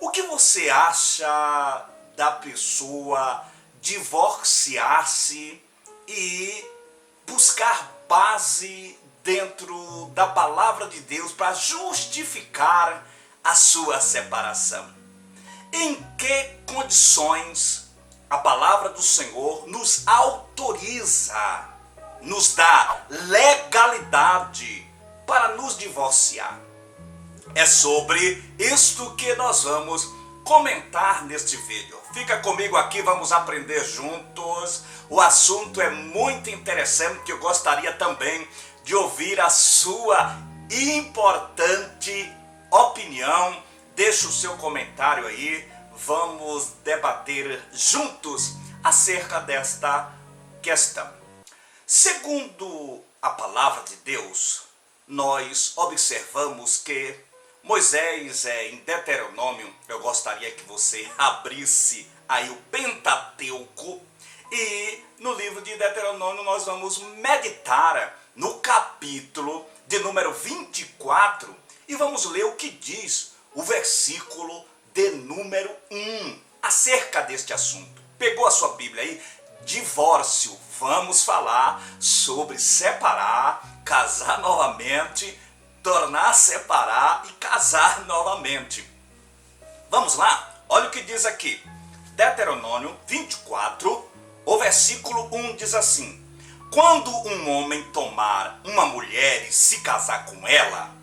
O que você acha da pessoa divorciar-se e buscar base dentro da palavra de Deus para justificar a sua separação? Em que condições a palavra do Senhor nos autoriza, nos dá legalidade para nos divorciar? É sobre isto que nós vamos comentar neste vídeo. Fica comigo aqui, vamos aprender juntos. O assunto é muito interessante, eu gostaria também de ouvir a sua importante opinião. Deixe o seu comentário aí, vamos debater juntos acerca desta questão. Segundo a palavra de Deus, nós observamos que Moisés, em Deuteronômio, eu gostaria que você abrisse aí o Pentateuco, e no livro de Deuteronômio nós vamos meditar no capítulo de número 24 e vamos ler o que diz o versículo de número 1 acerca deste assunto. Pegou a sua Bíblia aí? Divórcio. Vamos falar sobre separar, casar novamente, tornar a separar e casar novamente. Vamos lá? Olha o que diz aqui. Deuteronômio 24, o versículo 1 diz assim: quando um homem tomar uma mulher e se casar com ela,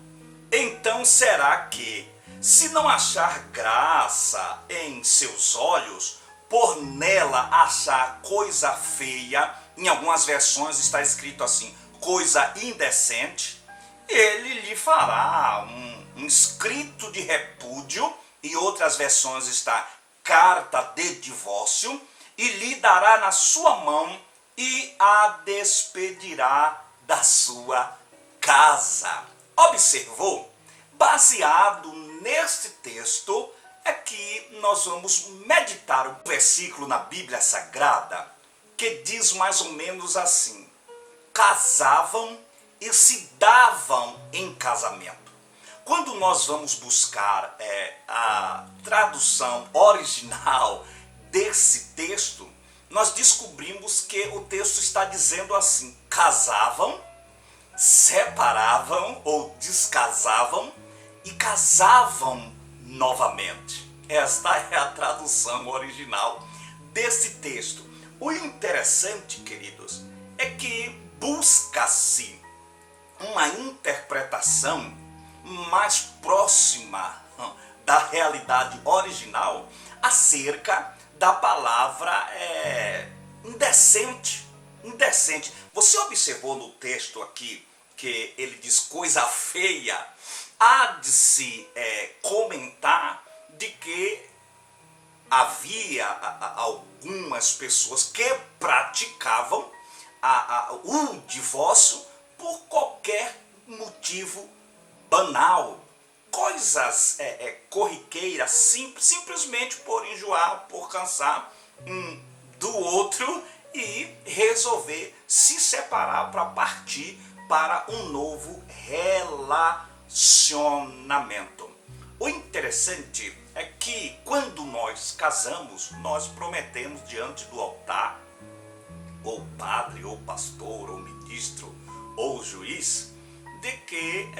então será que, se não achar graça em seus olhos, por nela achar coisa feia, em algumas versões está escrito assim, coisa indecente, ele lhe fará um escrito de repúdio, e outras versões está carta de divórcio, e lhe dará na sua mão e a despedirá da sua casa. Observou? Baseado neste texto é que nós vamos meditar o versículo na Bíblia Sagrada, que diz mais ou menos assim: casavam e se davam em casamento. Quando nós vamos buscar a tradução original desse texto, nós descobrimos que o texto está dizendo assim: casavam, separavam ou descasavam e casavam novamente. Esta é a tradução original desse texto. O interessante, queridos, é que busca-se uma interpretação mais próxima da realidade original acerca da palavra indecente. Indecente. Você observou no texto aqui que ele diz coisa feia? Há de se comentar de que havia algumas pessoas que praticavam o divórcio por qualquer motivo banal, coisas corriqueiras, simplesmente por enjoar, por cansar um do outro e resolver se separar para partir para um novo relacionamento. O interessante é que quando nós casamos, nós prometemos diante do altar, ou padre, ou pastor, ou ministro, ou juiz, de que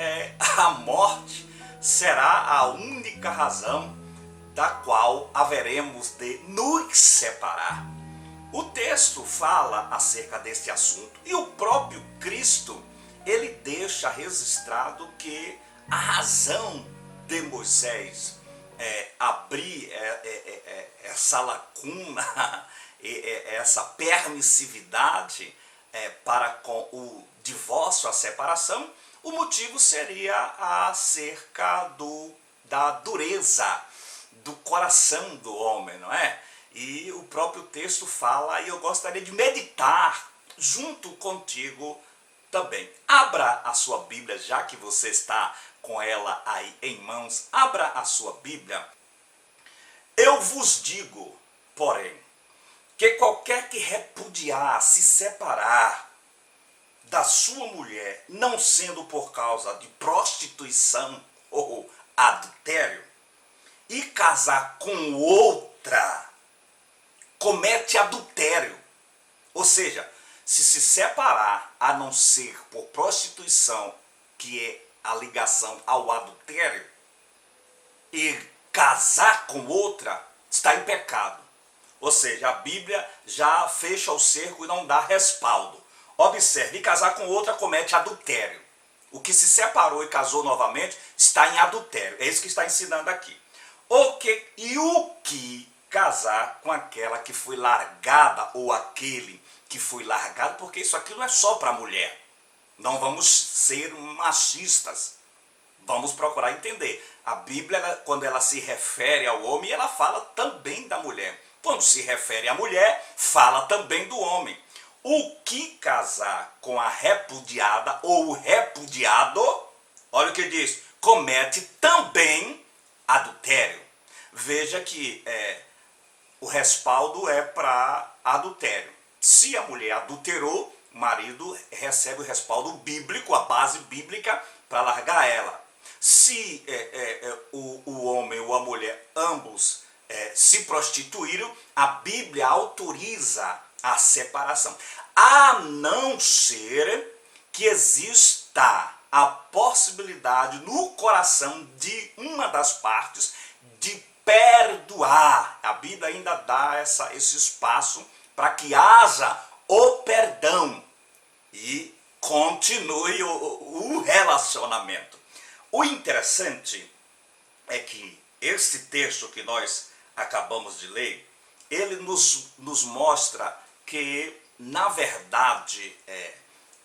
a morte será a única razão da qual haveremos de nos separar. O texto fala acerca deste assunto e o próprio Cristo, ele deixa registrado que a razão de Moisés abrir essa lacuna, essa permissividade para com o divórcio, a separação, o motivo seria acerca da dureza do coração do homem, não é? E o próprio texto fala, e eu gostaria de meditar junto contigo também. Abra a sua Bíblia, já que você está com ela aí em mãos, abra a sua Bíblia. Eu vos digo, porém, que qualquer que repudiar, se separar da sua mulher, não sendo por causa de prostituição ou adultério, e casar com outra, comete adultério. Ou seja, se separar, a não ser por prostituição, que é a ligação ao adultério, e casar com outra, está em pecado. Ou seja, a Bíblia já fecha o cerco e não dá respaldo. Observe, e casar com outra comete adultério. O que se separou e casou novamente está em adultério. É isso que está ensinando aqui. O que casar com aquela que foi largada ou aquele que foi largado, porque isso aqui não é só para a mulher. Não vamos ser machistas. Vamos procurar entender. A Bíblia, quando ela se refere ao homem, ela fala também da mulher. Quando se refere à mulher, fala também do homem. O que casar com a repudiada ou o repudiado, olha o que diz, comete também adultério. Veja que o respaldo é para adultério. Se a mulher adulterou, o marido recebe o respaldo bíblico, a base bíblica, para largar ela. Se o homem ou a mulher, ambos, se prostituíram, a Bíblia autoriza a separação. A não ser que exista a possibilidade no coração de uma das partes de perdoar. A Bíblia ainda dá esse espaço para que haja o perdão e continue o relacionamento. O interessante é que este texto que nós acabamos de ler, ele nos mostra que, na verdade,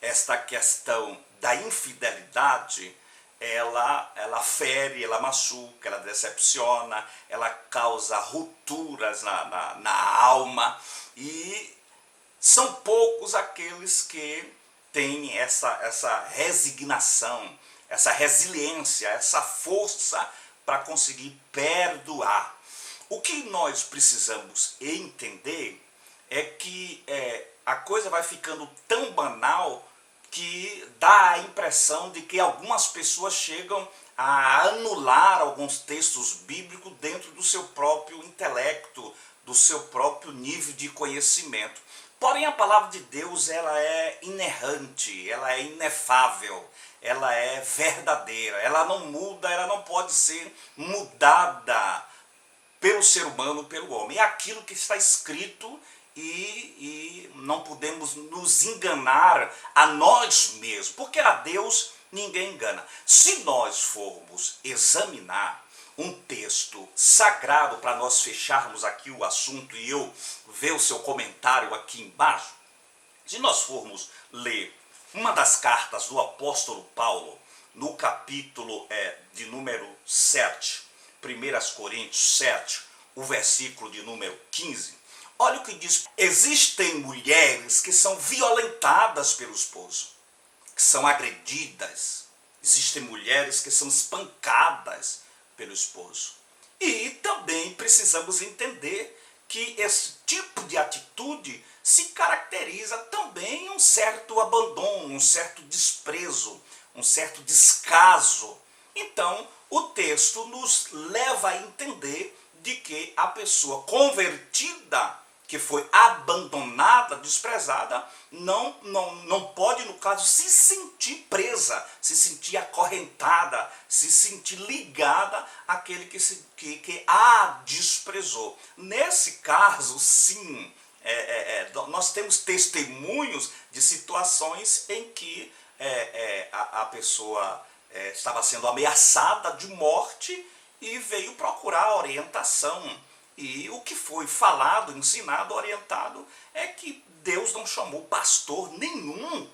esta questão da infidelidade, ela fere, ela machuca, ela decepciona, ela causa rupturas na alma, e são poucos aqueles que têm essa resignação, essa resiliência, essa força para conseguir perdoar. O que nós precisamos entender é que a coisa vai ficando tão banal que dá a impressão de que algumas pessoas chegam a anular alguns textos bíblicos dentro do seu próprio intelecto, do seu próprio nível de conhecimento. Porém, a palavra de Deus, ela é inerrante, ela é inefável, ela é verdadeira, ela não muda, ela não pode ser mudada pelo ser humano, pelo homem. É aquilo que está escrito e não podemos nos enganar a nós mesmos, porque a Deus ninguém engana. Se nós formos examinar um texto sagrado para nós fecharmos aqui o assunto e eu ver o seu comentário aqui embaixo, se nós formos ler uma das cartas do apóstolo Paulo, no capítulo de número 7, 1 Coríntios 7, o versículo de número 15, olha o que diz: existem mulheres que são violentadas pelo esposo, que são agredidas, existem mulheres que são espancadas pelo esposo. E também precisamos entender que esse tipo de atitude se caracteriza também um certo abandono, um certo desprezo, um certo descaso. Então, o texto nos leva a entender de que a pessoa convertida, que foi abandonada, desprezada, não pode, no caso, se sentir presa, se sentir acorrentada, se sentir ligada àquele que a desprezou. Nesse caso, sim, nós temos testemunhos de situações em que a pessoa estava sendo ameaçada de morte e veio procurar orientação. E o que foi falado, ensinado, orientado, é que Deus não chamou pastor nenhum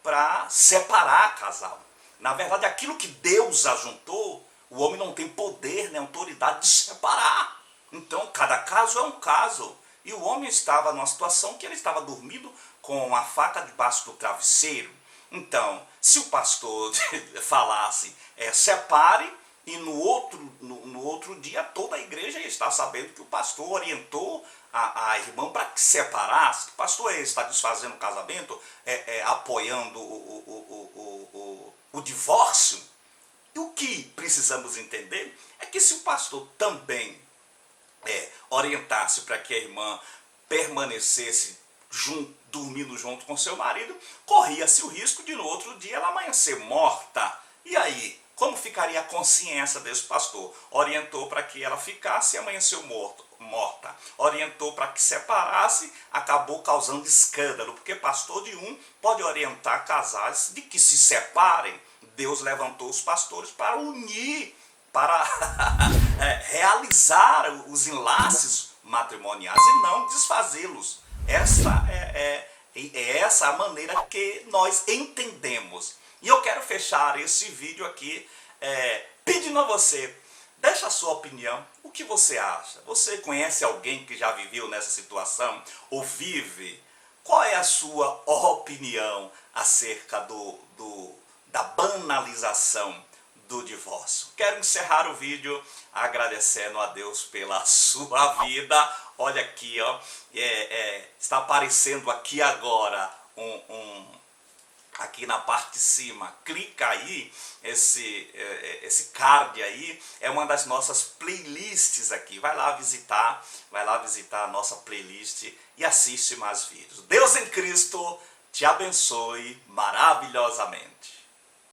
para separar casal. Na verdade, aquilo que Deus ajuntou, o homem não tem poder nem autoridade de separar. Então, cada caso é um caso. E o homem estava numa situação que ele estava dormindo com a faca debaixo do travesseiro. Então, se o pastor falasse, separe, e no outro dia toda a igreja está sabendo que o pastor orientou a irmã para que separasse. O pastor está desfazendo o casamento, apoiando o divórcio. E o que precisamos entender é que se o pastor também orientasse para que a irmã permanecesse dormindo junto com seu marido, corria-se o risco de no outro dia ela amanhecer morta. E aí, como ficaria a consciência desse pastor? Orientou para que ela ficasse e amanheceu morta. Orientou para que separasse, acabou causando escândalo, porque pastor de um pode orientar casais de que se separem. Deus levantou os pastores para unir, para realizar os enlaces matrimoniais e não desfazê-los. Essa é a maneira que nós entendemos. E eu quero fechar esse vídeo aqui pedindo a você, deixa a sua opinião, o que você acha? Você conhece alguém que já viveu nessa situação ou vive? Qual é a sua opinião acerca da banalização do divórcio? Quero encerrar o vídeo agradecendo a Deus pela sua vida. Olha aqui, ó, está aparecendo aqui agora aqui na parte de cima, clica aí, esse card aí é uma das nossas playlists aqui, vai lá visitar a nossa playlist e assiste mais vídeos. Deus em Cristo te abençoe maravilhosamente.